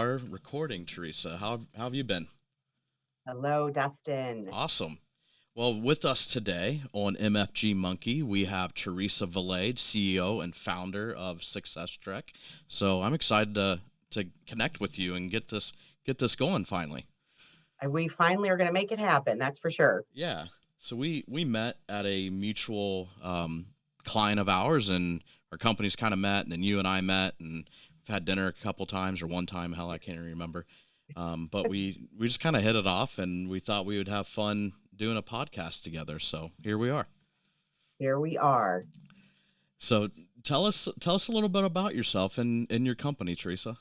are recording, Teresa. How have you been? Hello, Dustin. Awesome. Well, with us today on MFGMonkey, we have Theresa Valade, CEO and founder of Successtrek. So I'm excited to connect with you and get this going finally. And we finally are going to make it happen. That's for sure. Yeah. So we met at a mutual client of ours, and our companies kind of met, and then you and I met, and we've had dinner a couple times or one time. Hell, I can't even remember. But we just kind of hit it off, and we thought we would have fun doing a podcast together. So here we are. Here we are. So tell us a little bit about yourself and your company, Teresa.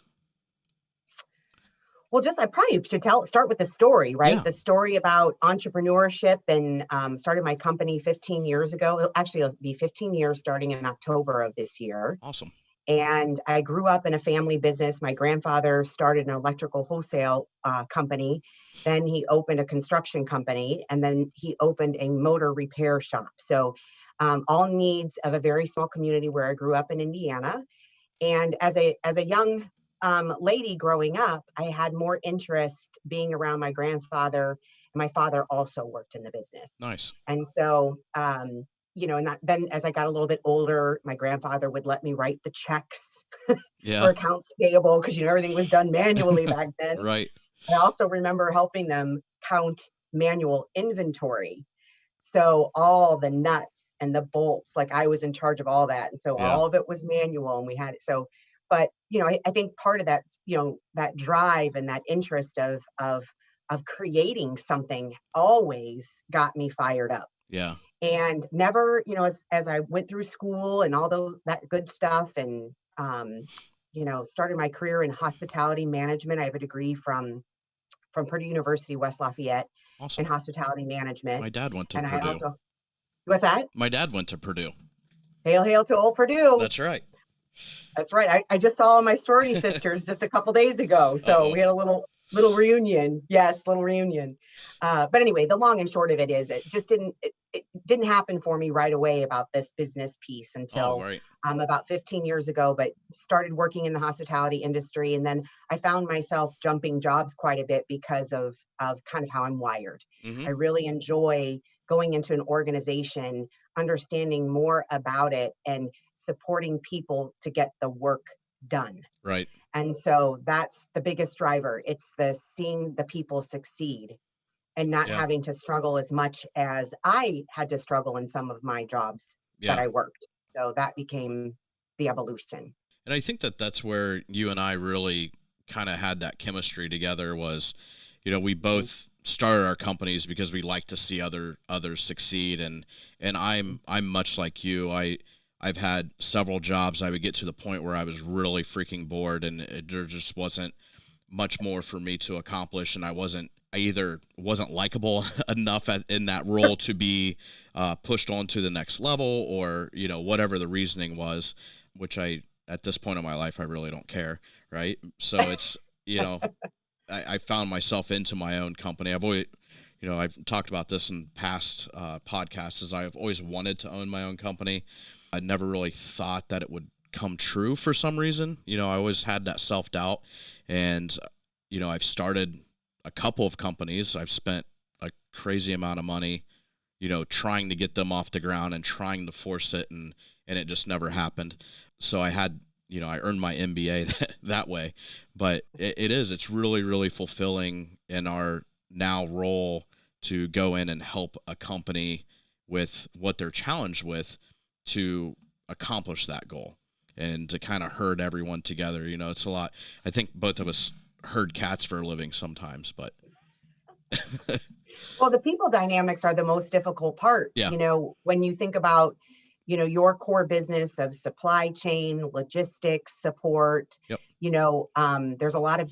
Well, just I probably should start with the story, right? Yeah. The story about entrepreneurship and started my company 15 years ago. Actually, it'll be 15 years starting in October of this year. Awesome. And I grew up in a family business. My grandfather started an electrical wholesale company. Then he opened a construction company, and then he opened a motor repair shop. So all needs of a very small community where I grew up in Indiana. And as a young lady growing up, I had more interest being around my grandfather. And my father also worked in the business. Nice. And so, then as I got a little bit older, my grandfather would let me write the checks for Yeah. accounts payable because, everything was done manually back then. Right. I also remember helping them count manual inventory. So all the nuts and the bolts, like I was in charge of all that. And so Yeah. all of it was manual and we had it. So, but I think part of that, that drive and that interest of creating something always got me fired up. Yeah. And never, as I went through school and all that good stuff and started my career in hospitality management. I have a degree from Purdue University, West Lafayette in Awesome. hospitality My management. dad went to And I Purdue. also, what's that? My dad went to Purdue. Hail to old Purdue. That's right. That's right. I just saw my sorority sisters just a couple days ago. So we had a little reunion. Yes, little reunion. But anyway, the long and short of it is it just it didn't happen for me right away about this business piece Oh, until right. about 15 years ago, but started working in the hospitality industry. And then I found myself jumping jobs quite a bit because of kind of how I'm wired. Mm-hmm. I really enjoy going into an organization, understanding more about it and supporting people to get the work done. Right. And so that's the biggest driver. It's the seeing the people succeed and not Yeah. having to struggle as much as I had to struggle in some of my jobs that Yeah. I worked. So that became the evolution. And I think that's where you and I really kind of had that chemistry together was, we both started our companies because we like to see others succeed. And I'm much like you. I've had several jobs. I would get to the point where I was really freaking bored and there just wasn't much more for me to accomplish. And I either wasn't likable enough in that role to be pushed on to the next level or, whatever the reasoning was, which at this point in my life, I really don't care. Right. So it's, I found myself into my own company. I've always, I've talked about this in past podcasts, is I've always wanted to own my own company. I never really thought that it would come true for some reason. I always had that self-doubt, and, I've started a couple of companies. I've spent a crazy amount of money, trying to get them off the ground and trying to force it, and it just never happened. So I earned my MBA that way, but it's really, really fulfilling in our now role to go in and help a company with what they're challenged with to accomplish that goal and to kind of herd everyone together. It's a lot. I think both of us herd cats for a living sometimes, but Well, the people dynamics are the most difficult part. yeah. When you think about, your core business of supply chain, logistics, support, Yep. there's a lot of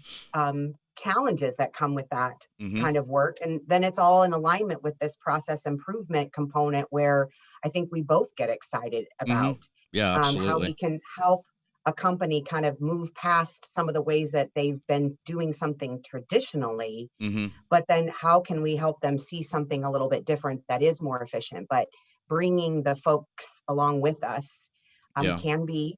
challenges that come with that Mm-hmm. kind of work. And then it's all in alignment with this process improvement component where I think we both get excited Mm-hmm. about Yeah, how we absolutely. can help a company kind of move past some of the ways that they've been doing something traditionally, Mm-hmm. but then how can we help them see something a little bit different that is more efficient? But bringing the folks along with us Yeah. can be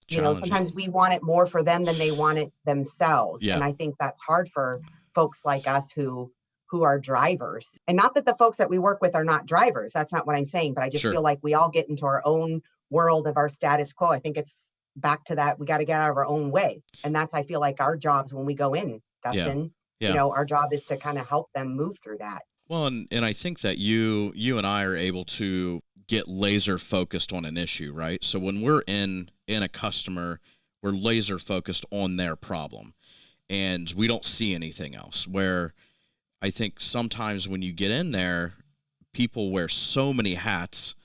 challenging. Sometimes we want it more for them than they want it themselves. Yeah, And I think that's hard for folks like us who are drivers. And not that the folks that we work with are not drivers. That's not what I'm saying, but I just sure. feel like we all get into our own world of our status quo. I think it's back to that. We got to get out of our own way. And that's, I feel like, our jobs when we go in, Yeah, Dustin, yeah. our job is to kind of help them move through that. Well, and I think that you and I are able to get laser focused on an issue, right? So when we're in a customer, we're laser focused on their problem, and we don't see anything else. Where I think sometimes when you get in there, people wear so many hats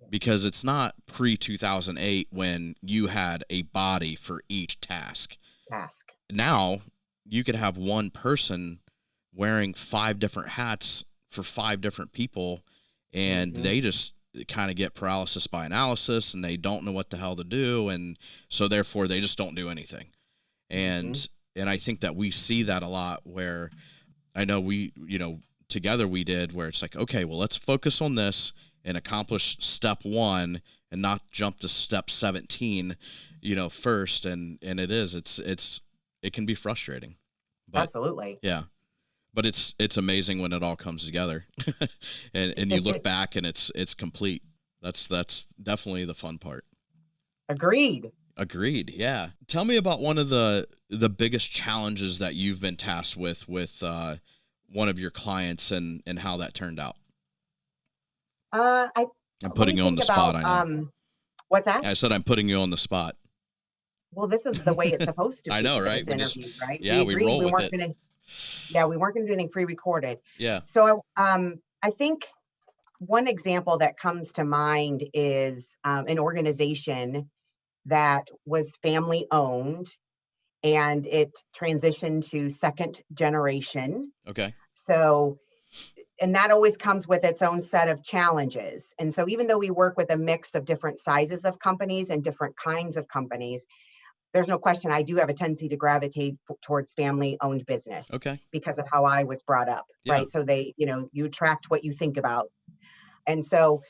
because it's not pre-2008 when you had a body for each task. Task. Now you could have one person wearing 5 different hats for 5 different people, and they just kind of get paralysis by analysis, and they don't know what the hell to do, and so therefore they just don't do anything. And I think that we see that a lot, where I know we, together we did, where it's like, okay, well, let's focus on this and accomplish step 1 and not jump to step 17, first. And it can be frustrating, but Absolutely. yeah, but it's amazing when it all comes together and you look back and it's complete. That's definitely the fun part. Agreed. Agreed. Yeah. Tell me about one of the biggest challenges that you've been tasked with one of your clients and how that turned out. I'm I'm putting you on the spot. I know. What's that? I said I'm putting you on the spot. Well, this is the way it's supposed to be. I know, for right? this interview, right? Yeah, we roll we with weren't it. gonna we weren't gonna do anything pre-recorded. Yeah. So I think one example that comes to mind is an organization that was family owned, and it transitioned to second generation. Okay. So, and that always comes with its own set of challenges. And so even though we work with a mix of different sizes of companies and different kinds of companies, there's no question I do have a tendency to gravitate towards family owned business. Okay. Because of how I was brought up, Yeah. right? So they, you attract what you think about. And so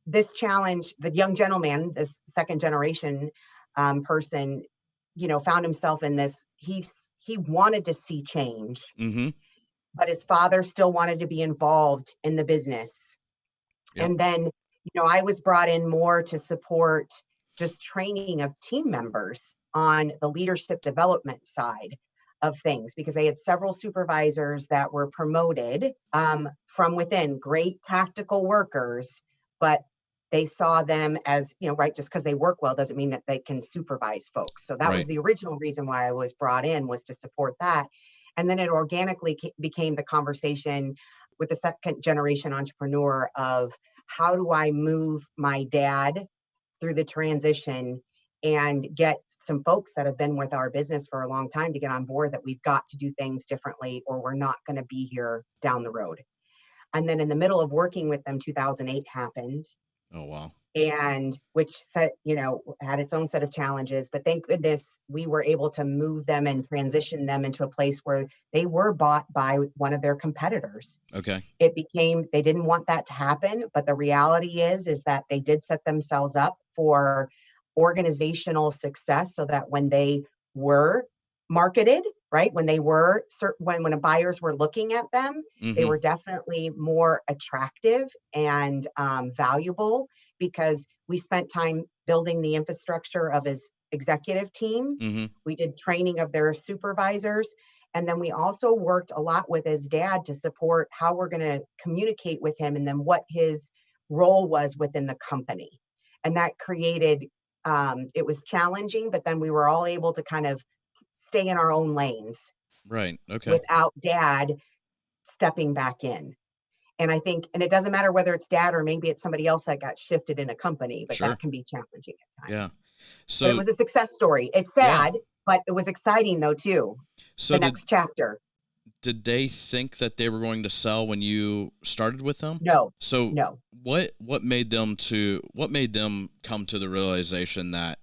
this challenge, the young gentleman, this second generation person, found himself in this, he wanted to see change, but his father still wanted to be involved in the business. Yep. And then, I was brought in more to support just training of team members on the leadership development side of things, because they had several supervisors that were promoted from within, great tactical workers, but they saw them as, right, just because they work well doesn't mean that they can supervise folks. So that was the original reason why I was brought in, was to support that. And then it organically became the conversation with the second generation entrepreneur of, how do I move my dad through the transition and get some folks that have been with our business for a long time to get on board that we've got to do things differently, or we're not going to be here down the road. And then in the middle of working with them, 2008 happened. Oh, wow. And which had its own set of challenges, but thank goodness we were able to move them and transition them into a place where they were bought by one of their competitors. Okay. They didn't want that to happen, but the reality is that they did set themselves up for organizational success, so that when they were marketed, right, when buyers were looking at them, they were definitely more attractive and valuable, because we spent time building the infrastructure of his executive team. We did training of their supervisors. And then we also worked a lot with his dad to support how we're going to communicate with him, and then what his role was within the company. And that created, it was challenging, but then we were all able to kind of stay in our own lanes. Right. Okay. Without dad stepping back in. And I think, and it doesn't matter whether it's dad or maybe it's somebody else that got shifted in a company, but that can be challenging at times. Yeah. So but it was a success story. It's sad, but it was exciting though too. So the next chapter. Did they think that they were going to sell when you started with them? No. So no. What made them come to the realization that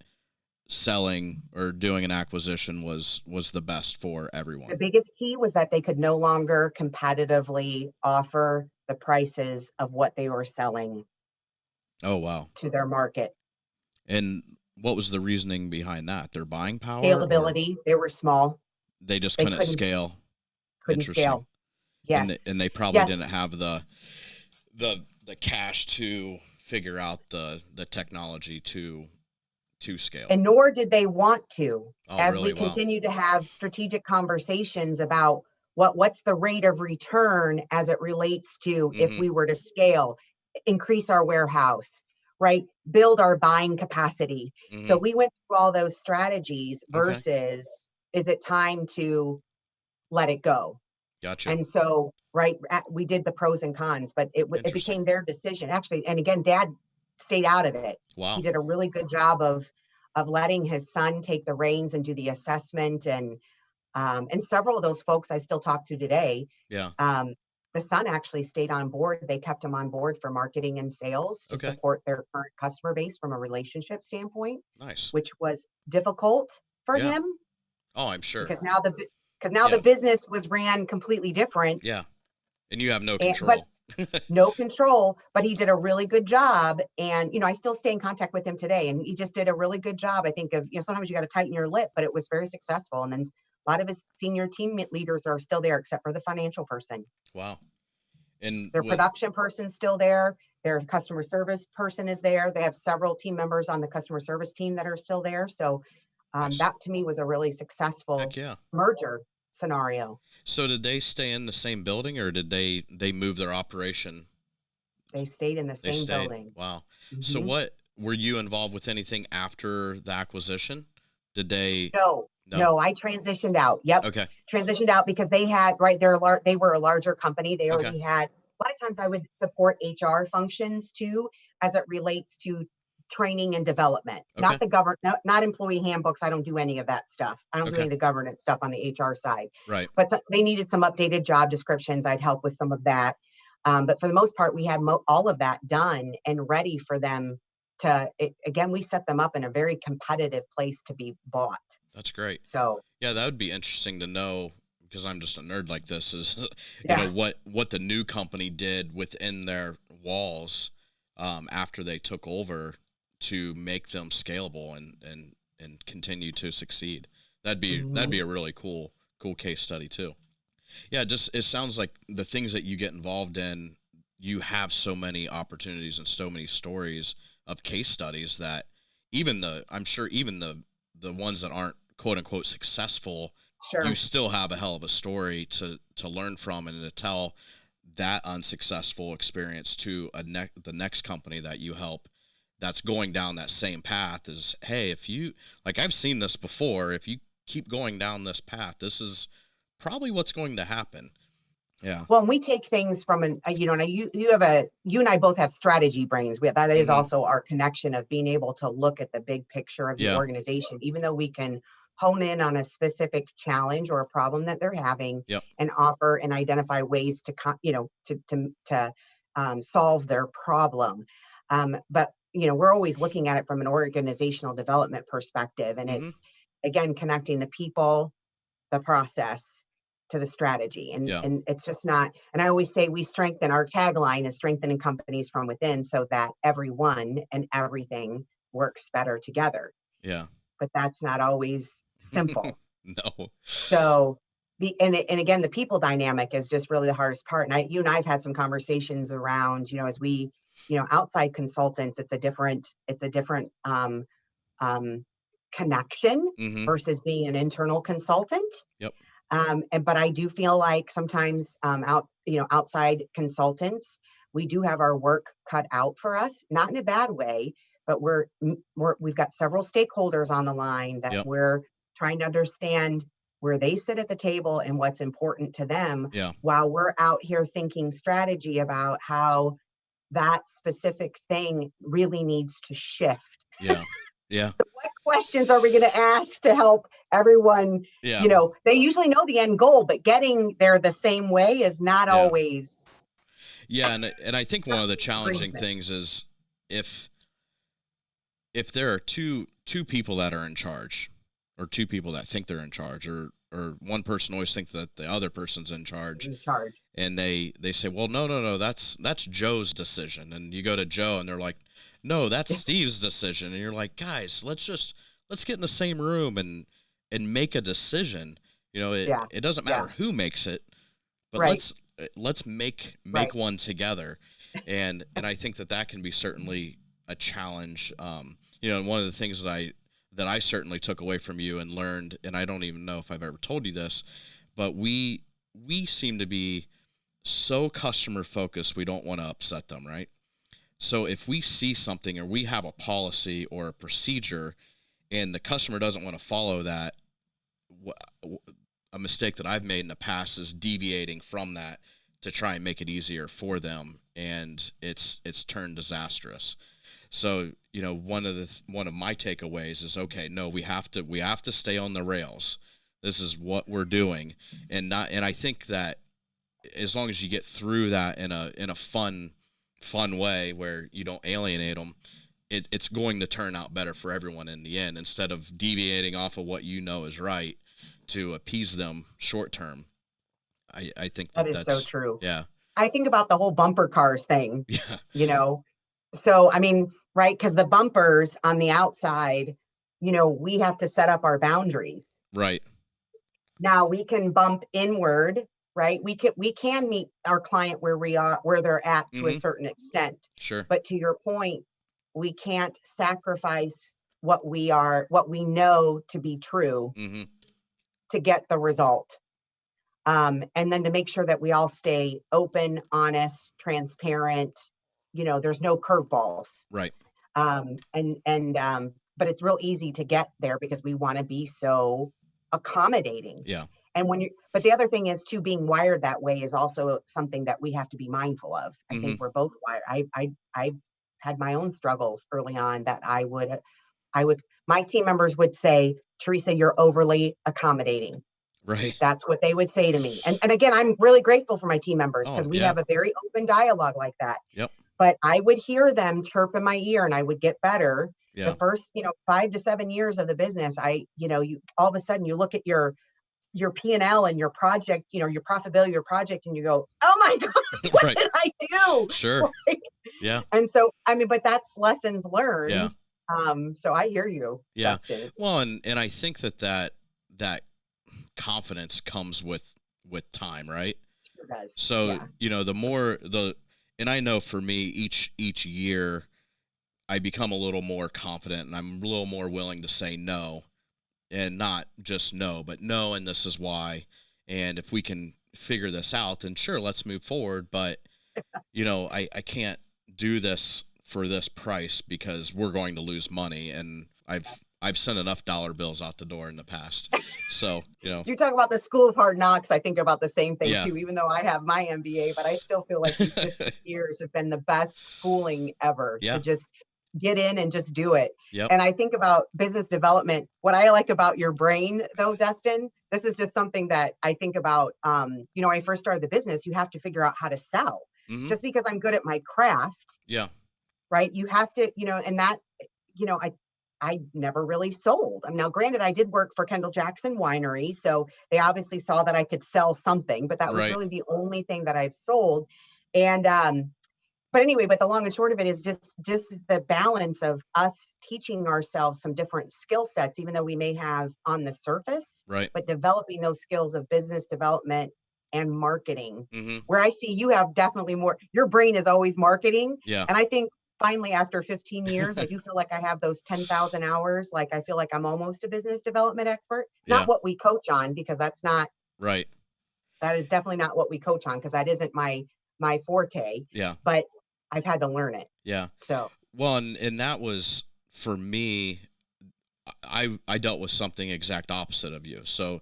selling or doing an acquisition was the best for everyone? The biggest key was that they could no longer competitively offer the prices of what they were selling. Oh, wow. To their market. And what was the reasoning behind that? Their buying power, or Scalability, they were small. they just They couldn't scale? couldn't Interesting. scale. And Yes. and they probably didn't Yes. have the cash to figure out the technology to scale. And nor did they want to. Oh, As really? we Wow. continue to have strategic conversations about what's the rate of return as it relates to if Mm-hmm. we were to scale, increase our warehouse, right? Build our buying capacity. So Mm-hmm. we went through all those strategies Okay. versus is it time to let it go? Gotcha. And so, right, we did the pros and cons, but it Interesting. became their decision actually. And again, Dad stayed out of it. He Wow. did a really good job of letting his son take the reins and do the assessment. And several of those folks I still talk to today. Yeah. Um, the son actually stayed on board. They kept him on board for marketing and sales to Okay. support their current customer base from a relationship standpoint, Nice. which was difficult for Yeah. him Oh, I'm sure. because now the Yeah. business was ran completely different. Yeah. And you have no But control. no control, but he did a really good job. And, I still stay in contact with him today. And he just did a really good job. I think sometimes you got to tighten your lip, but it was very successful. And then a lot of his senior team leaders are still there, except for the financial person. Wow. And Their production person's still there. Their customer service person is there. They have several team members on the customer service team that are still there. So nice. that to me was a really successful Heck yeah. merger scenario. So did they stay in the same building, or did they move their operation? They stayed in the They same stayed. building. Wow. So Mhm. what were you involved with anything after the acquisition? Did they? No, No. no, I transitioned out. Yep. Okay. Transitioned out because they had, right, they were a larger company. They Okay. already had, a lot of times I would support HR functions too, as it relates to training and development, Okay. not not employee handbooks. I don't do any of that stuff. I don't do any Okay. of the governance stuff on the HR side, Right. but they needed some updated job descriptions. I'd help with some of that. But for the most part, we had all of that done and ready for them again, we set them up in a very competitive place to be bought. That's great. So, Yeah, that would be interesting to know, because I'm just a nerd like this, is yeah. what the new company did within their walls, after they took over, to make them scalable and continue to succeed. That'd be Mhm. a really cool case study too. Yeah, just it sounds like the things that you get involved in, you have so many opportunities and so many stories of case studies that I'm sure even the ones that aren't quote unquote successful, you Sure. still have a hell of a story to learn from and to tell that unsuccessful experience to the next company that you help, that's going down that same path. Is, hey, if you, like, I've seen this before, if you keep going down this path, this is probably what's going to happen. Yeah. Well, and we take things from and you and I both have strategy brains. That is Mm-hmm. also our connection of being able to look at the big picture of the Yeah. organization, even though we can hone in on a specific challenge or a problem that they're having Yep. and offer and identify ways to, solve their problem. But, we're always looking at it from an organizational development perspective. And Mm-hmm. it's, again, connecting the people, the process to the strategy. And Yeah. and it's just not, and I always say we strengthen, our tagline is strengthening companies from within so that everyone and everything works better together. Yeah. But that's not always simple. No. So and again, the people dynamic is just really the hardest part. And you and I've had some conversations around, as we, outside consultants, it's a different um, connection Mm-hmm. versus being an internal consultant. Yep. But I do feel like sometimes outside consultants, we do have our work cut out for us, not in a bad way, but we've got several stakeholders on the line that Yep. we're trying to understand where they sit at the table and what's important to them, Yeah. while we're out here thinking strategy about how that specific thing really needs to shift. Yeah. Yeah. So what questions are we going to ask to help everyone? Yeah. They usually know the end goal, but getting there the same way is not Yeah. always. Yeah. And I think one of the challenging agreement. things is if there are two people that are in charge, or two people that think they're in charge, or one person always thinks that the other person's in charge, In charge. and they say, well, no, that's Joe's decision, and you go to Joe and they're like, no, that's Steve's decision. And you're like, guys, let's get in the same room and make a decision. Yeah. It doesn't Yeah. matter who makes it, but Right. let's make Right. one together. And I think that can be certainly a challenge. And one of the things that I certainly took away from you and learned, and I don't even know if I've ever told you this, but we seem to be so customer focused, we don't want to upset them, right? So if we see something or we have a policy or a procedure and the customer doesn't want to follow that, a mistake that I've made in the past is deviating from that to try and make it easier for them, and it's turned disastrous. So one of my takeaways is, okay, no, we have to stay on the rails. This is what we're doing, and I think that as long as you get through that in a fun way where you don't alienate them, it's going to turn out better for everyone in the end, instead of deviating off of what is right to appease them short term. I think That is so that's true. yeah. I think about the whole bumper cars thing, Yeah. So, I mean, right, because the bumpers on the outside, we have to set up our boundaries. Right. Now we can bump inward, right? We can meet our client where they're at to a certain extent. Sure. But to your point, we can't sacrifice what we know to be true to get the result. And then to make sure that we all stay open, honest, transparent, there's no curveballs. Right. But it's real easy to get there because we want to be so accommodating. Yeah. And but the other thing is too, being wired that way is also something that we have to be mindful of. I think we're both wired. I had my own struggles early on that my team members would say, Theresa, you're overly accommodating. Right. That's what they would say to me. And again, I'm really grateful for my team members because we yeah. have a very open dialogue like that. Yep. But I would hear them chirp in my ear and I would get better. Yeah. The first, 5 to 7 years of the business, you all of a sudden you look at your P&L and your project, your profitability, your project, and you go, oh my God, what did I do? Sure. Yeah. And so, but that's lessons learned. Yeah. So I hear you. Yeah. Justin. Well, and I think that confidence comes with time, right? Sure does. So, and I know for me, each year I become a little more confident and I'm a little more willing to say no, and not just no, but no, and this is why. And if we can figure this out, then sure, let's move forward. But, I can't do this for this price because we're going to lose money. And I've sent enough dollar bills out the door in the past. So, You talk about the school of hard knocks. I think about the same thing too, even though I have my MBA, but I still feel like these 50 years have been the best schooling ever to just get in and just do it. Yep. And I think about business development. What I like about your brain though, Dustin, this is just something that I think about, when I first started the business, you have to figure out how to sell. Just because I'm good at my craft. Yeah. Right. You have to, and that, I never really sold. Now, granted, I did work for Kendall Jackson Winery, so they obviously saw that I could sell something, but that was really the only thing that I've sold. And, but anyway, but the long and short of it is just the balance of us teaching ourselves some different skill sets, even though we may have on the surface, right, but developing those skills of business development and marketing, where I see you have definitely more, your brain is always marketing. Yeah. And I think finally, after 15 years, I do feel like I have those 10,000 hours. Like, I feel like I'm almost a business development expert. It's not what we coach on, because that's not right. That is definitely not what we coach on, because that isn't my forte. Yeah. But I've had to learn it. Yeah. So, well, and that was for me, I dealt with something exact opposite of you. So,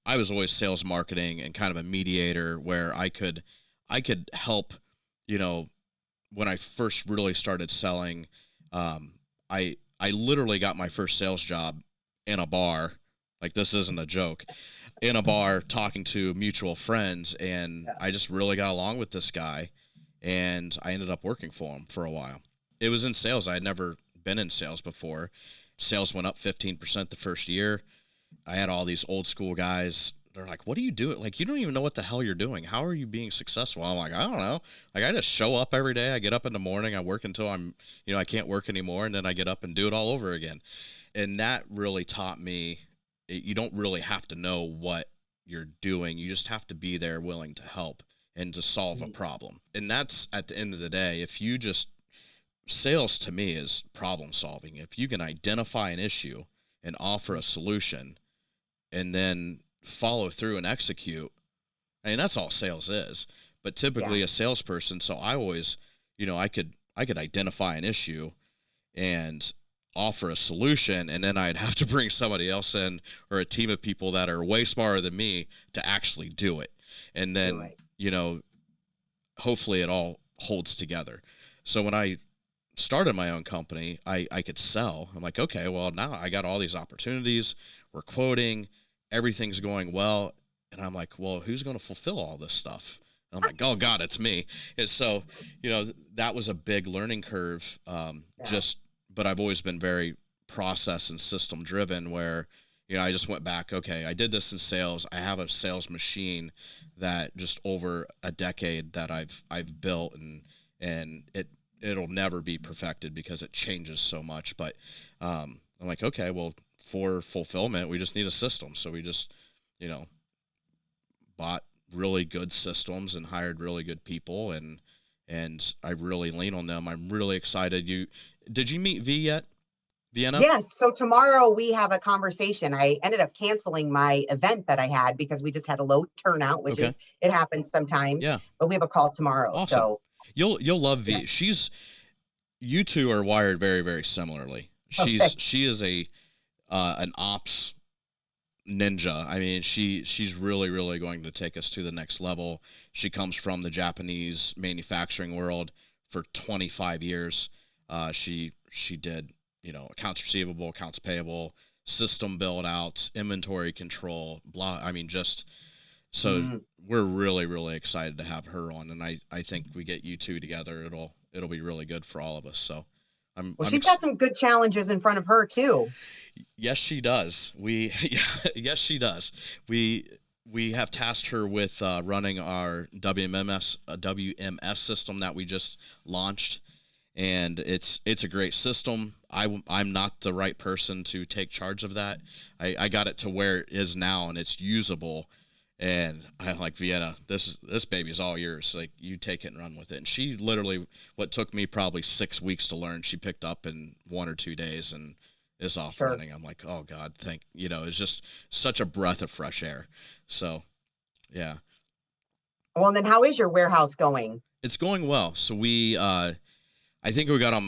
I was always sales marketing and kind of a mediator where I could help, when I first really started selling, I literally got my first sales job in a bar. Like, this isn't a joke. In a bar, talking to mutual friends, and I just really got along with this guy, and I ended up working for him for a while. It was in sales. I had never been in sales before. Sales went up 15% the first year. I had all these old school guys they're like, what are you doing? Like, you don't even know what the hell you're doing. How are you being successful? I'm like, I don't know. Like, I just show up every day. I get up in the morning. I work until I can't work anymore. And then I get up and do it all over again. And that really taught me, you don't really have to know what you're doing. You just have to be there willing to help and to solve a problem. And that's at the end of the day, if you just, sales to me is problem solving. If you can identify an issue and offer a solution and then follow through and execute, I mean, that's all sales is. But typically a salesperson, so I always, I could identify an issue and offer a solution, and then I'd have to bring somebody else in or a team of people that are way smarter than me to actually do it. And then, hopefully it all holds together. So when I started my own company, I could sell. I'm like, okay, well, now I got all these opportunities. We're quoting, everything's going well. And I'm like, well, who's going to fulfill all this stuff? And I'm like, oh God, it's me. And so, that was a big learning curve. But I've always been very process and system driven where, I just went back, okay, I did this in sales. I have a sales machine that just over a decade that I've built, and it'll never be perfected because it changes so much. But I'm like, okay, well, for fulfillment, we just need a system. So we just, bought really good systems and hired really good people, and I really lean on them. I'm really excited. Did you meet V yet? Vienna? Yes. So tomorrow we have a conversation. I ended up canceling my event that I had because we just had a low turnout, which is, it happens sometimes. Yeah. But we have a call tomorrow. Awesome. So you'll love V. Yeah. You two are wired very, very similarly. She is an ops ninja. I mean, she's really, really going to take us to the next level. She comes from the Japanese manufacturing world for 25 years. She did, accounts receivable, accounts payable, system build outs, inventory control, blah. I mean, just so we're really, really excited to have her on. And I think we get you two together, it'll be really good for all of us. So she's got some good challenges in front of her too. Yes, she does. Yes, she does. We have tasked her with running our WMS system that we just launched, and it's a great system. I'm not the right person to take charge of that. I got it to where it is now, and it's usable. And I'm like, Vienna, this baby's all yours. Like, you take it and run with it. And she literally, what took me probably 6 weeks to learn, she picked up in 1 or 2 days and is off running. I'm like, oh God, it's just such a breath of fresh air. So, yeah. Well, and then how is your warehouse going? It's going well. So I think we got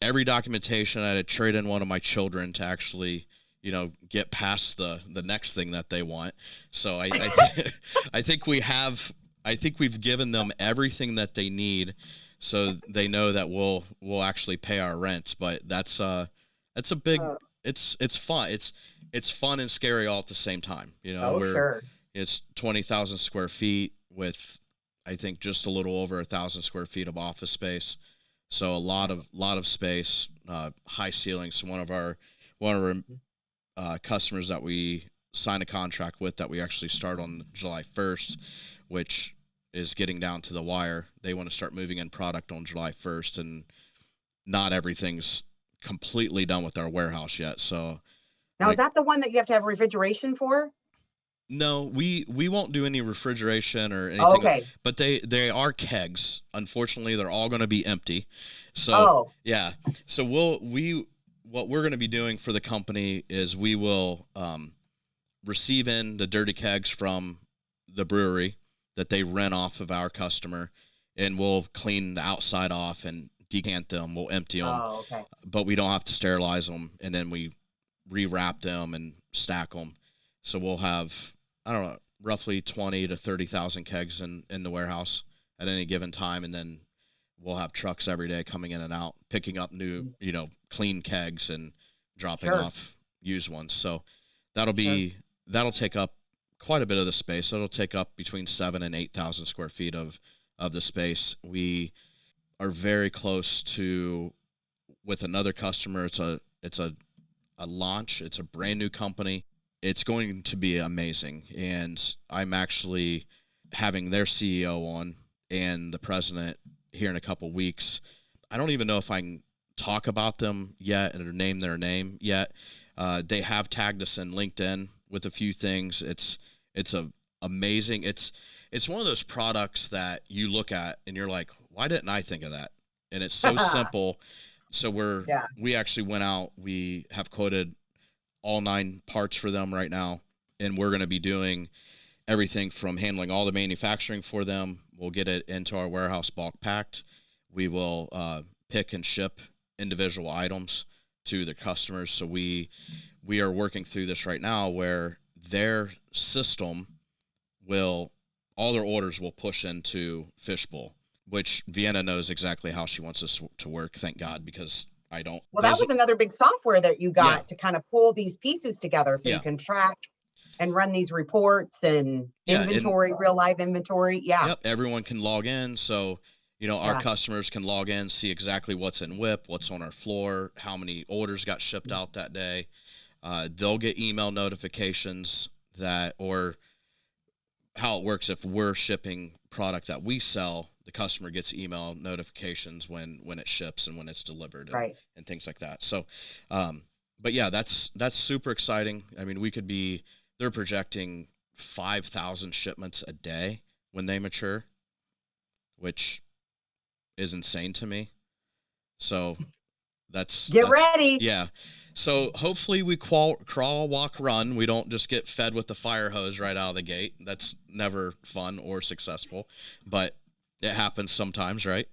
every documentation. I had to trade in one of my children to actually, get past the next thing that they want. So I think we've given them everything that they need, so they know that we'll actually pay our rent. But that's a big, it's fun. It's fun and scary all at the same time. It's 20,000 square feet with, I think, just a little over 1,000 square feet of office space. So a lot of space, high ceilings. So one of our customers that we sign a contract with that we actually start on July 1st, which is getting down to the wire. They want to start moving in product on July 1st, and not everything's completely done with our warehouse yet. So now, is that the one that you have to have refrigeration for? No, we won't do any refrigeration or anything. Okay. But they are kegs. Unfortunately, they're all going to be empty. So yeah. So what we're going to be doing for the company is we will receive in the dirty kegs from the brewery that they rent off of our customer, and we'll clean the outside off and decant them. We'll empty them, but we don't have to sterilize them, and then we rewrap them and stack them. So we'll have, I don't know, roughly 20 to 30,000 kegs in the warehouse at any given time, and then we'll have trucks every day coming in and out, picking up new, clean kegs and dropping off used ones. So that'll take up quite a bit of the space. It'll take up between 7,000 and 8,000 square feet of the space. We are very close to, with another customer. It's a launch. It's a brand new company. it's going to be amazing. And I'm actually having their CEO on and the president here in a couple weeks. I don't even know if I can talk about them yet or name their name yet. They have tagged us in LinkedIn with a few things. It's amazing. It's one of those products that you look at and you're like, why didn't I think of that? And it's so simple. So Yeah. we actually went out. We have quoted all 9 parts for them right now, and we're going to be doing everything from handling all the manufacturing for them. We'll get it into our warehouse bulk packed. We will pick and ship individual items to the customers. So we are working through this right now where their system will, all their orders will push into Fishbowl, which Vienna knows exactly how she wants this to work. Thank God, because I don't. Well, that was another big software that you got to kind of pull these pieces together so you can track and run these reports and inventory, real live inventory. Yeah. Yep. Everyone can log in. So, our customers can log in, see exactly what's in WIP, what's on our floor, how many orders got shipped out that day. They'll get email notifications or how it works if we're shipping product that we sell, the customer gets email notifications when it ships and when it's delivered and things like that. So, but yeah, that's super exciting. I mean, they're projecting 5,000 shipments a day when they mature, which is insane to me. So that's ready. Yeah. So hopefully we crawl, walk, run. We don't just get fed with the fire hose right out of the gate. That's never fun or successful, but it happens sometimes, right?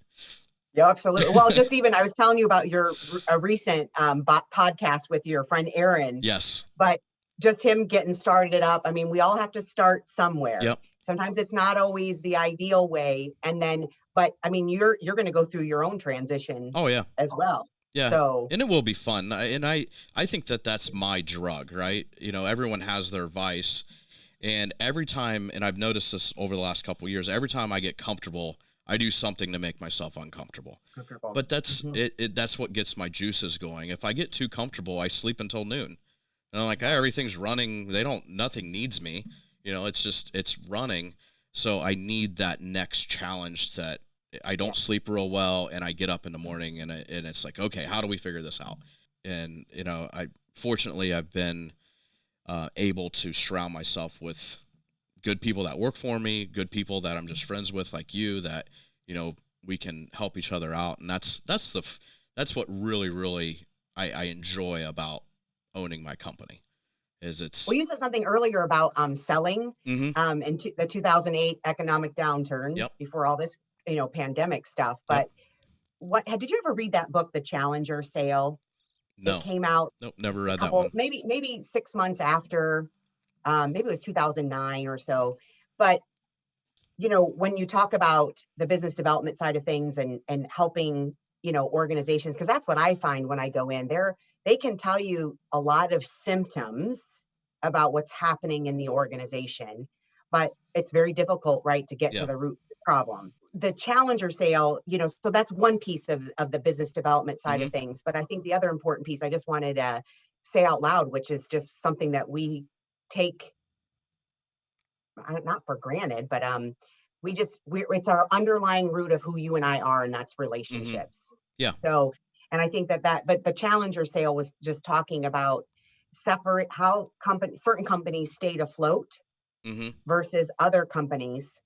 Yeah, absolutely. Well, just even, I was telling you about your recent podcast with your friend Aaron. Yes. But just him getting started up. I mean, we all have to start somewhere. Yep. Sometimes it's not always the ideal way. But I mean, you're going to go through your own transition. Oh yeah. As well. Yeah. So, and it will be fun. I think that's my drug, right? Everyone has their vice, and every time, and I've noticed this over the last couple of years, every time I get comfortable, I do something to make myself uncomfortable. But that's that's what gets my juices going. If I get too comfortable, I sleep until noon. And I'm like, everything's running. Nothing needs me. It's running. So I need that next challenge that I don't sleep real well, and I get up in the morning and it's like, okay, how do we figure this out? And, I've been able to surround myself with good people that work for me, good people that I'm just friends with, like you, that, we can help each other out. And that's what really, really I enjoy about owning my company. Well, you said something earlier about selling in the 2008 economic downturn before all this, pandemic stuff. But did you ever read that book, The Challenger Sale? No. It came out. Nope, never read that one. Maybe 6 months after, maybe it was 2009 or so. But, when you talk about the business development side of things and helping, organizations, because that's what I find when I go in there, they can tell you a lot of symptoms about what's happening in the organization, but it's very difficult, right, to get to the root of the problem. The Challenger Sale, so that's one piece of the business development side of things. But I think the other important piece I just wanted to say out loud, which is just something that we take not for granted, but it's our underlying root of who you and I are, and that's relationships. Yeah. So, and I think but the Challenger Sale was just talking about how certain companies stayed afloat versus other companies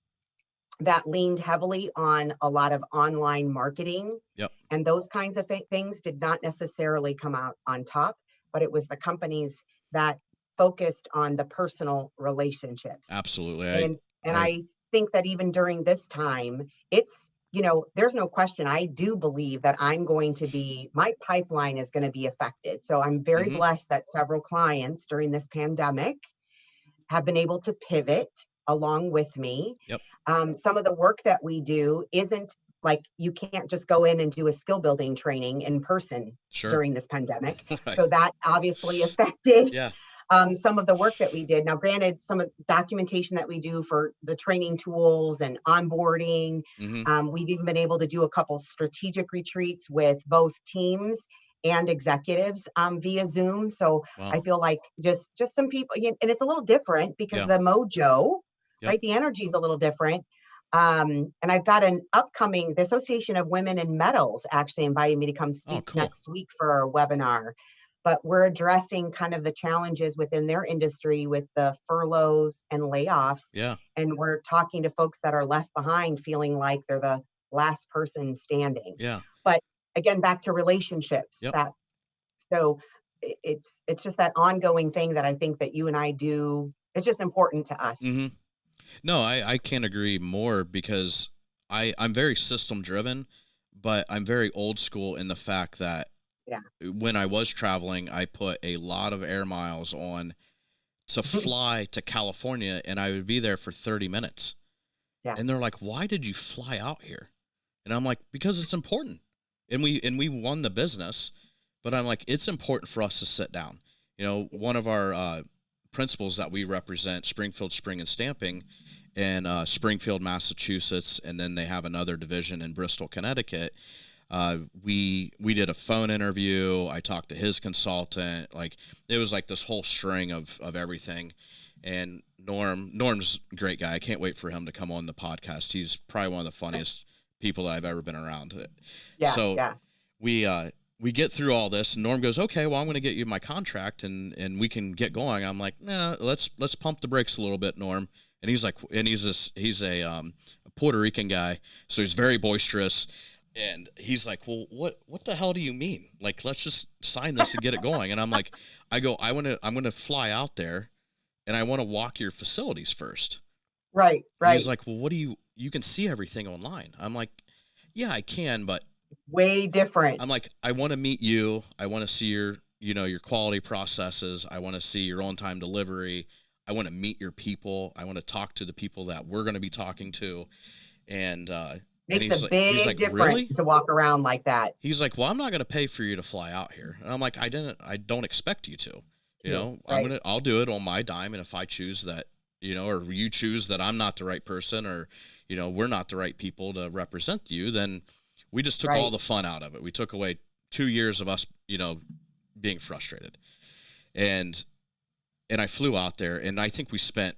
that leaned heavily on a lot of online marketing. Yep. And those kinds of things did not necessarily come out on top, but it was the companies that focused on the personal relationships. Absolutely. I think that even during this time, it's, there's no question. I do believe that my pipeline is going to be affected. So I'm very blessed that several clients during this pandemic have been able to pivot along with me. Yep. Some of the work that we do isn't like, you can't just go in and do a skill building training in person during this pandemic. Right. So that obviously affected some of the work that we did. Now, granted, some of the documentation that we do for the training tools and onboarding, we've even been able to do a couple strategic retreats with both teams and executives via Zoom. So Wow. I feel like just some people, and it's a little different because Yeah. the mojo, Yep. right? The energy is a little different. And I've got an upcoming, the Association of Women in Metals actually invited me to come Oh, speak cool. next week for a webinar. But we're addressing kind of the challenges within their industry with the furloughs and layoffs. Yeah. And we're talking to folks that are left behind feeling like they're the last person standing. Yeah. But again, back to relationships, Yep. that so it's just that ongoing thing that I think that you and I do. It's just important to us. Mm-hmm. No, I can't agree more because I'm very system driven, but I'm very old school in the fact that Yeah. when I was traveling, I put a lot of air miles on to fly to California, and I would be there for 30 minutes. Yeah. And they're like, "Why did you fly out here?" And I'm like, "Because it's important." And we won the business, but I'm like, "It's important for us to sit down." You know, one of our principals that we represent, Springfield Spring and Stamping, in Springfield, Massachusetts, and then they have another division in Bristol, Connecticut. We did a phone interview. I talked to his consultant. Like, it was like this whole string of everything. And Norm's a great guy. I can't wait for him to come on the podcast. He's probably one of the funniest people that I've ever been around. Yeah. So Yeah. we get through all this, and Norm goes, "Okay, well, I'm going to get you my contract, and we can get going." I'm like, "Nah, let's pump the brakes a little bit, Norm." And he's like, and he's a Puerto Rican guy, so he's very boisterous. And he's like, "Well, what the hell do you mean? Like, let's just sign this and get it going." And I'm like, I'm going to fly out there, and I want to walk your facilities first. Right. And Right. he's like, "Well, what do you can see everything online." I'm like, "Yeah, I can, but Way different. I'm like, I want to meet you. I want to see your quality processes. I want to see your on-time delivery. I want to meet your people. I want to talk to the people that we're going to be talking to." And Makes he's a like, big difference "Really?" to walk around like that. He's like, "Well, I'm not going to pay for you to fly out here." And I'm like, I don't expect you to. You Too. know, Right. I'll do it on my dime. And if I choose that, or you choose that I'm not the right person, or, we're not the right people to represent you, then we just took all Right. the fun out of it. We took away 2 years of us, being frustrated. And I flew out there, and I think we spent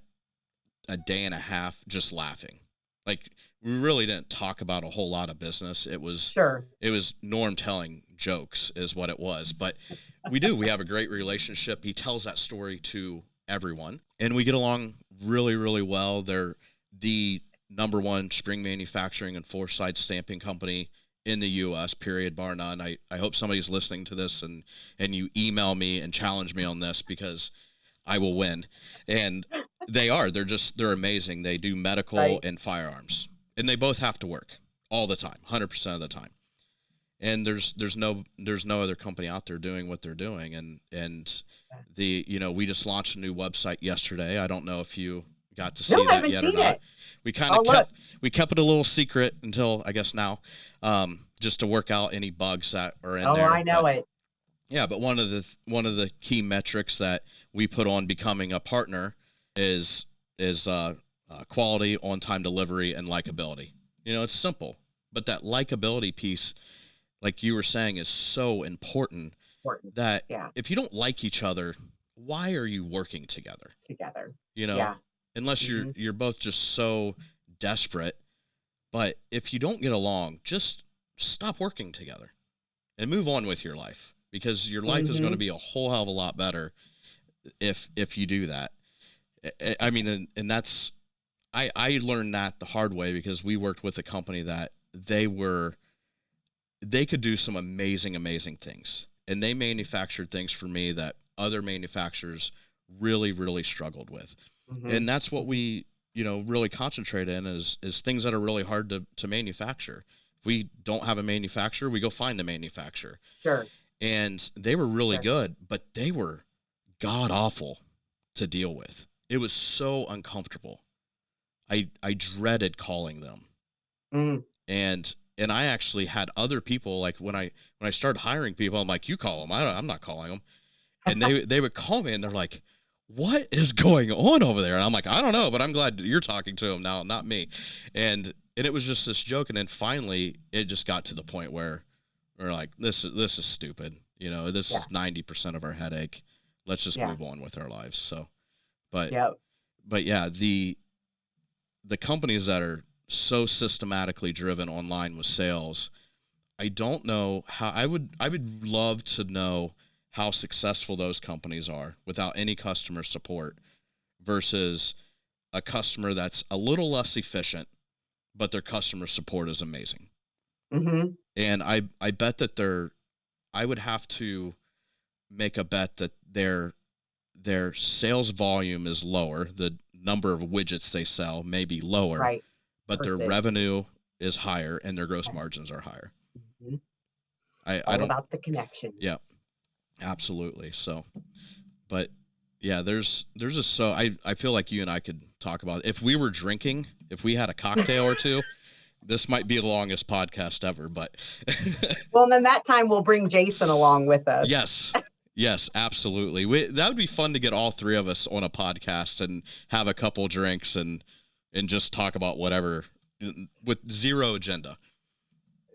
a day and a half just laughing. Like, we really didn't talk about a whole lot of business. Sure. It was Norm telling jokes is what it was. But we have a great relationship. He tells that story to everyone, and we get along really, really well. They're the number one spring manufacturing and four-side stamping company in the U.S., period, bar none. I hope somebody's listening to this and you email me and challenge me on this, because I will win. And they're amazing. They do medical Right. and firearms, and they both have to work all the time, 100% of the time. And there's no other company out there doing what they're doing. And we just launched a new website yesterday. I don't know if you got to see No, I that haven't yet or seen not. it. We kind Oh, of look. kept it a little secret until, I guess, now, just to work out any bugs that are in Oh, there. I know But it. yeah, but one of the key metrics that we put on becoming a partner is quality, on-time delivery, and likability. It's simple, but that likability piece, like you were saying, is so important, Important. that Yeah. if you don't like each other, why are you working together? Together. You know, Yeah. unless Hmm. you're both just so desperate. But if you don't get along, just stop working together and move on with your life, because your life is going to Hmm. be a whole hell of a lot better if you do that. I mean, and that's I learned that the hard way, because we worked with a company that they could do some amazing things, and they manufactured things for me that other manufacturers really, really struggled with. Hmm. And that's what we, really concentrate in, is things that are really hard to manufacture. If we don't have a manufacturer, we go find a manufacturer. Sure. And they were really Sure. good, but they were god awful to deal with. It was so uncomfortable. I dreaded calling them. Mm. And I actually had other people, like, when I started hiring people, I'm like, "You call them. I'm not calling them." And they would call me, and they're like, "What is going on over there?" And I'm like, "I don't know, but I'm glad you're talking to them now, not me." And it was just this joke. And then finally it just got to the point where we're like, this is stupid. This Yeah. is 90% of our headache. Let's just Yeah. move on with our lives. So, but Yep. yeah, the companies that are so systematically driven online with sales, I don't know how. I would love to know how successful those companies are without any customer support versus a customer that's a little less efficient, but their customer support is amazing. Mm-hmm. And I bet that I would have to make a bet that their sales volume is lower. The number of widgets they sell may be lower, Right. but their Versus. revenue is higher and their gross margins are higher. Mhm. I All don't, about the connection. yeah, absolutely. So, but yeah, there's a, so I feel like you and I could talk about, if we were drinking, if we had a cocktail or two, this might be the longest podcast ever, but Well, and then that time we'll bring Jason along with us. yes, absolutely. That would be fun to get all three of us on a podcast and have a couple drinks and just talk about whatever with zero agenda.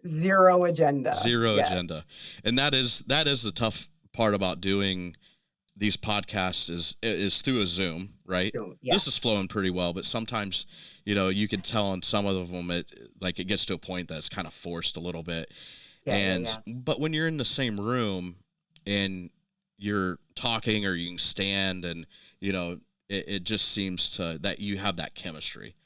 Zero agenda. Zero Yes. agenda. And that is the tough part about doing these podcasts is through a Zoom, right? Zoom, yeah. This is flowing pretty well, but sometimes, you could tell on some of them it gets to a point that's kind of forced a little bit. Yeah. But when you're in the same room and you're talking, or you can stand, and it just seems that you have that chemistry,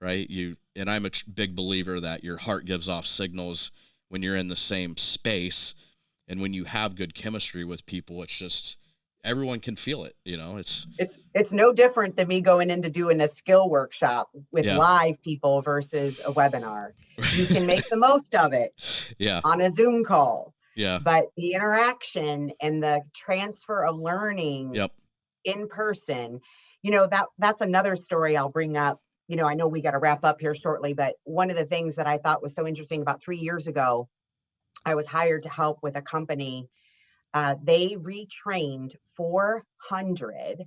right? And I'm a big believer that your heart gives off signals when you're in the same space, and when you have good chemistry with people, it's just everyone can feel it. It's no different than me going into doing a skill workshop with live people versus a webinar. You can make the most of it on a Zoom call. Yeah. But the interaction and the transfer of learning in person, that's another story I'll bring up. I know we got to wrap up here shortly, but one of the things that I thought was so interesting, about 3 years ago, I was hired to help with a company. They retrained 400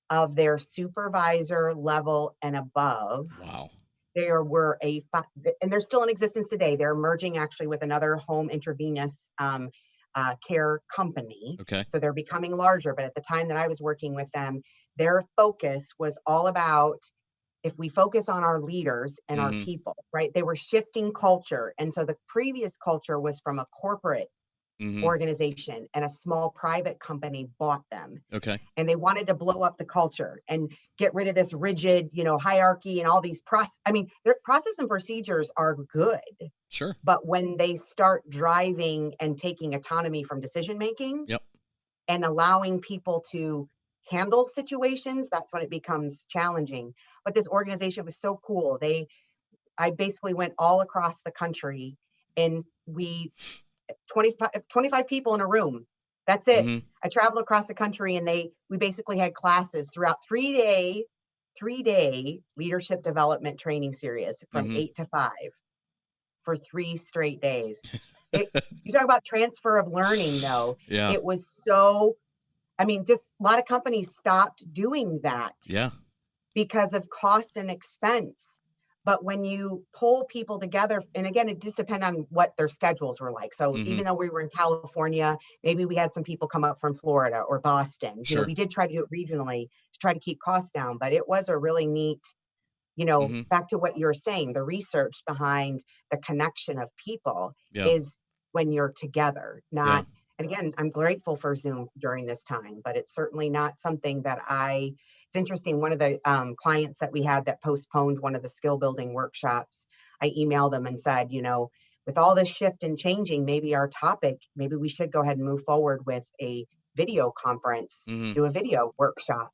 of their supervisor level and above. Wow. There were and they're still in existence today. They're merging actually with another home intravenous care company. Okay. So they're becoming larger. But at the time that I was working with them, their focus was all about, if we focus on our leaders and our people, right? They were shifting culture. And so the previous culture was from a corporate organization, and a small private company bought them. Okay. And they wanted to blow up the culture and get rid of this rigid, hierarchy and all these their process and procedures are good. Sure. But when they start driving and taking autonomy from decision making and allowing people to handle situations, that's when it becomes challenging. But this organization was so cool. I basically went all across the country, and 25 people in a room. That's it. I traveled across the country, and we basically had classes throughout 3-day leadership development training series from 8 to 5 for 3 straight days. You talk about transfer of learning, though. Yeah. It was so, just a lot of companies stopped doing that. Yeah. Because of cost and expense. But when you pull people together, and again, it just depends on what their schedules were like. So even though we were in California, maybe we had some people come up from Florida or Boston. Sure. We did try to do it regionally to try to keep costs down, but it was a really neat, back to what you were saying, the research behind the connection of people is when you're together, not, and again, I'm grateful for Zoom during this time, but it's certainly not something that it's interesting. One of the clients that we had that postponed one of the skill building workshops, I emailed them and said, with all this shift and changing, maybe we should go ahead and move forward with a video conference, do a video workshop.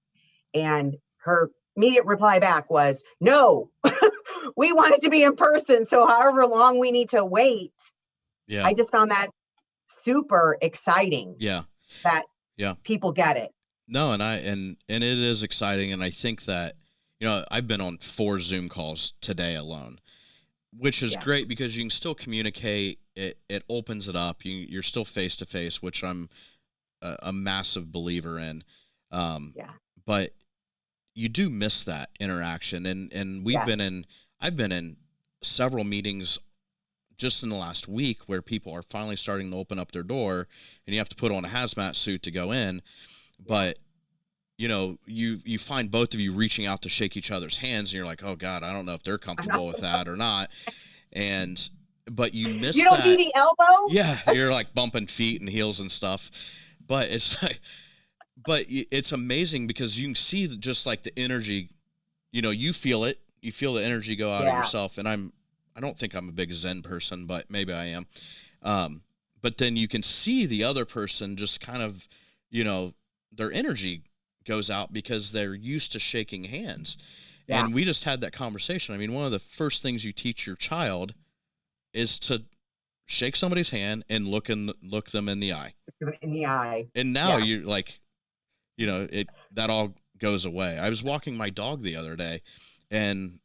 And her immediate reply back was, no, we want it to be in person. So however long we need to wait. Yeah. I just found that super exciting. Yeah. That people get it. No, and it is exciting, and I think that I've been on 4 Zoom calls today alone, which is great because you can still communicate. It opens it up. You're still face to face, which I'm a massive believer in. But you do miss that interaction, and I've been in several meetings just in the last week where people are finally starting to open up their door, and you have to put on a hazmat suit to go in. But, you know, you find both of you reaching out to shake each other's hands, and you're like, oh God, I don't know if they're comfortable with that or not. But you miss You don't that. do the elbow? Yeah, you're like bumping feet and heels and stuff. But it's like, but it's amazing because you can see just like the energy, you know, you feel it. You feel the energy go out of yourself. And I don't think I'm a big Zen person, but maybe I am. But then you can see the other person just kind of, you know, their energy goes out because they're used to shaking hands. Yeah. And we just had that conversation. I mean, one of the first things you teach your child is to shake somebody's hand and look them in the eye. In the eye. And now you're like, you know, that all goes away. I was walking my dog the other day, and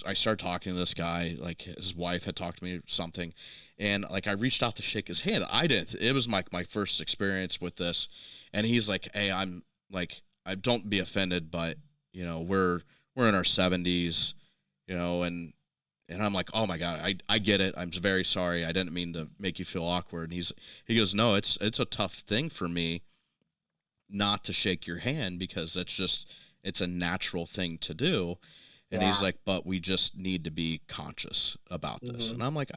I started talking to this guy. Like, his wife had talked to me something, and like I reached out to shake his hand. I didn't. It was my first experience with this, and he's like, "Hey, I'm like, I don't be offended, but you know, we're in our 70s, you know, and I'm like, oh my God, I get it. I'm very sorry. I didn't mean to make you feel awkward." And he goes, no, it's a tough thing for me not to shake your hand because it's a natural thing to do. And he's like, but we just need to be conscious about this. And I'm like,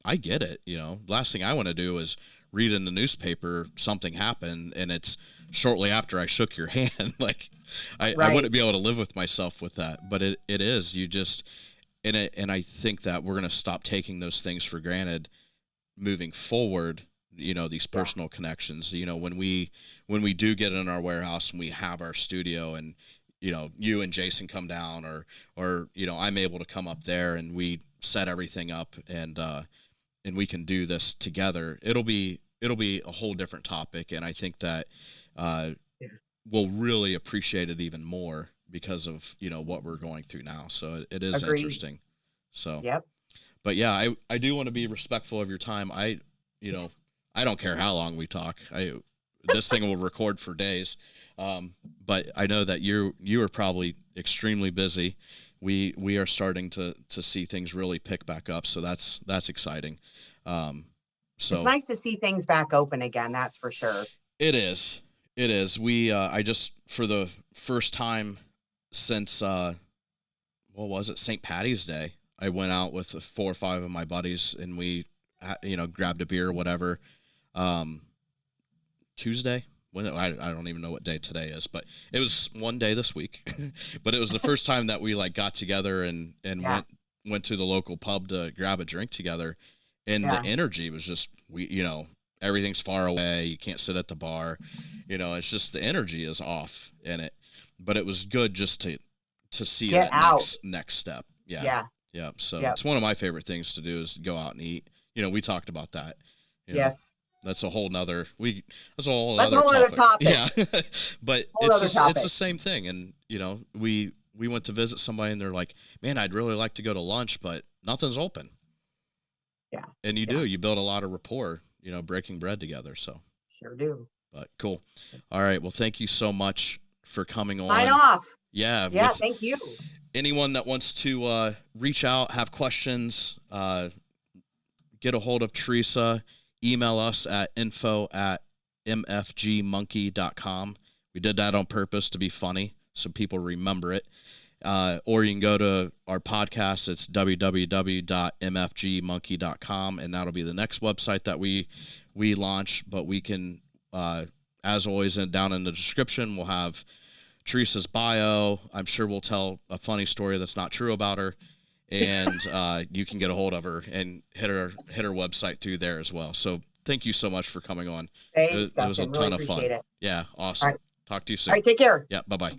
I get it. You know, last thing I want to do is read in the newspaper something happened and it's shortly after I shook your hand. Like I wouldn't be able to live with myself with that, but it is, you just, and I think that we're going to stop taking those things for granted moving forward, you know, these personal connections, you know, when we do get in our warehouse and we have our studio and, you know, you and Jason come down or, you know, I'm able to come up there and we set everything up and we can do this together. It'll be a whole different topic. And I think that, we'll really appreciate it even more because of, you know, what we're going through now. So it is interesting. So, but yeah, I do want to be respectful of your time. I don't care how long we talk. This thing will record for days. But I know that you are probably extremely busy. We are starting to see things really pick back up. So that's exciting. So it's nice to see things back open again. That's for sure. It is. I just, for the first time since, what was it? St. Patty's Day, I went out with 4 or 5 of my buddies and we, you know, grabbed a beer or whatever. Tuesday, I don't even know what day today is, but it was one day this week, but it was the first time that we like got together and went to the local pub to grab a drink together. And the energy was just, you know, everything's far away. You can't sit at the bar, you know, it's just the energy is off in it, but it was good just to see get that out. next step. Yeah. So it's one of my favorite things to do is go out and eat. You know, we talked about that. Yes. That's a whole nother, that's a whole other topic. Yeah. But it's the same thing. And, you know, we went to visit somebody and they're like, man, I'd really like to go to lunch, but nothing's open. Yeah. And you build a lot of rapport, you know, breaking bread together. So sure do. But cool. All right. Well, thank you so much for coming on. Sign off. Yeah. Yeah. Thank you. Anyone that wants to reach out, have questions, get a hold of Theresa, email us at info@mfgmonkey.com. We did that on purpose to be funny so people remember it. Or you can go to our podcast. It's www.mfgmonkey.com, and that'll be the next website that we launch. But we can, as always, down in the description, we'll have Theresa's bio. I'm sure we'll tell a funny story that's not true about her, and you can get a hold of her and hit her website through there as well. So thank you so much for coming on. Thanks, it was a ton really of fun. it. Yeah, awesome. Right. Talk to you soon. All right, take care. Yeah, bye-bye.